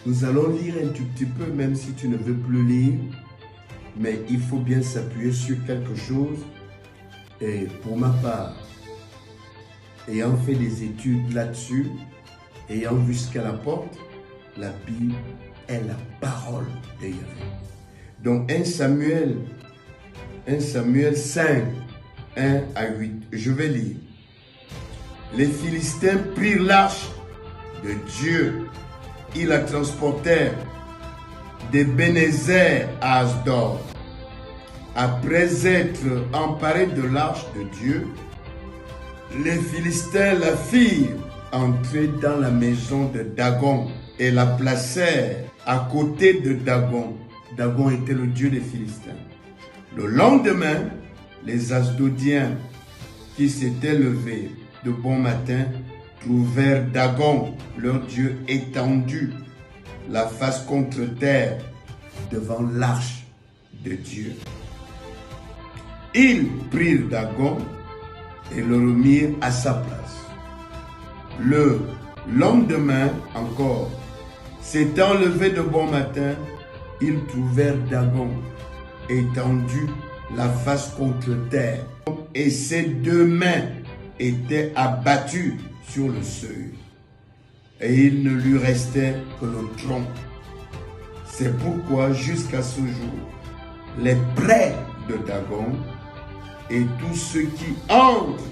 Nous allons lire un tout petit peu, même si tu ne veux plus lire, mais il faut bien s'appuyer sur quelque chose. Et pour ma part, ayant fait des études là-dessus, ayant vu ce qu'elle apporte, la Bible est la parole de Yahvé. Donc 1 Samuel 5, 1 à 8, je vais lire. Les Philistins prirent l'arche de Dieu. Ils la transportèrent d'Ebenezer à Asdod. Après être emparés de l'arche de Dieu, les Philistins la firent entrer dans la maison de Dagon et la placèrent à côté de Dagon. Dagon était le dieu des Philistins. Le lendemain, les Asdodiens qui s'étaient levés de bon matin trouvèrent Dagon, leur dieu, étendu, la face contre terre, devant l'arche de Dieu. Ils prirent Dagon et le remirent à sa place. Le lendemain encore, s'étant levés de bon matin, ils trouvèrent Dagon étendu, la face contre terre, et ses deux mains étaient abattues sur le seuil, et il ne lui restait que le tronc. C'est pourquoi jusqu'à ce jour, les prêtres de Dagon et tous ceux qui entrent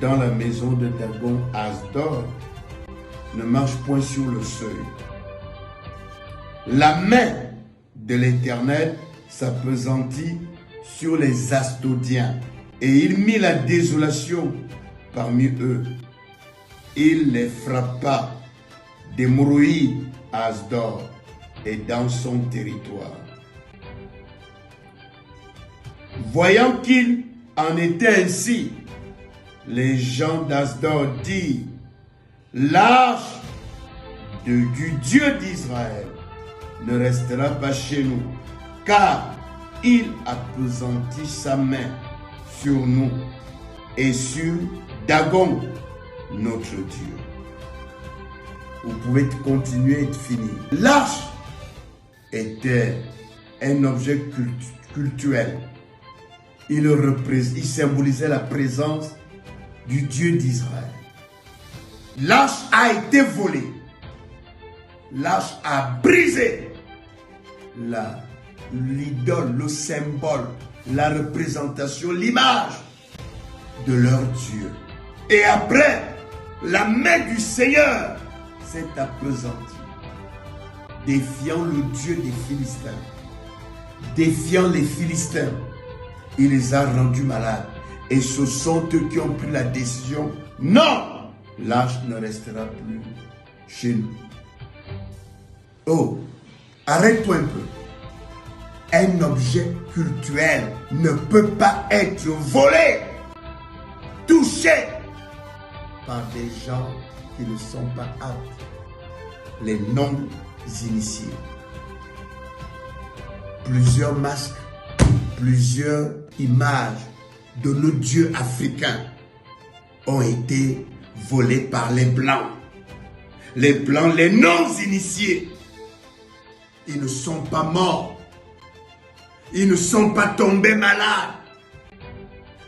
dans la maison de Dagon à Asdod ne marchent point sur le seuil. La main de l'Éternel s'appesantit sur les Asdodiens, et il mit la désolation parmi eux. Il les frappa d'hémorroïdes à Asdod et dans son territoire. Voyant qu'il en était ainsi, les gens d'Asdod dirent: l'arche du Dieu d'Israël ne restera pas chez nous, car il appesantit sa main sur nous et sur Dagon, notre Dieu. Vous pouvez continuer et finir. L'arche était un objet cultuel. Il symbolisait la présence du Dieu d'Israël. L'arche a été volée. L'arche a brisé l'idole, le symbole, la représentation, l'image de leur Dieu. Et après, la main du Seigneur s'est appesantie, défiant le Dieu des Philistins, défiant les Philistins. Il les a rendus malades. Et ce sont eux qui ont pris la décision: non, l'arche ne restera plus chez nous. Oh, arrête-toi un peu. Un objet cultuel ne peut pas être volé, touché par des gens qui ne sont pas aptes, les non-initiés. Plusieurs masques, plusieurs images de nos dieux africains ont été volés par les Blancs. Les Blancs, les non-initiés, ils ne sont pas morts. Ils ne sont pas tombés malades.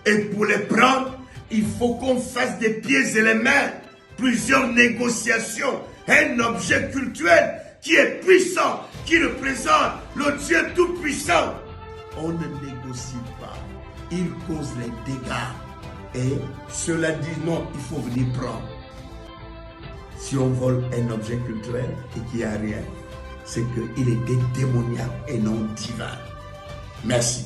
Et pour les prendre, il faut qu'on fasse des pieds et les mains, plusieurs négociations. Un objet cultuel qui est puissant, qui représente le Dieu tout-puissant. On ne négocie pas. Il cause les dégâts. Et cela dit non, il faut venir prendre. Si on vole un objet culturel et qu'il n'y a rien, c'est qu'il était démoniaque et non divin. Merci.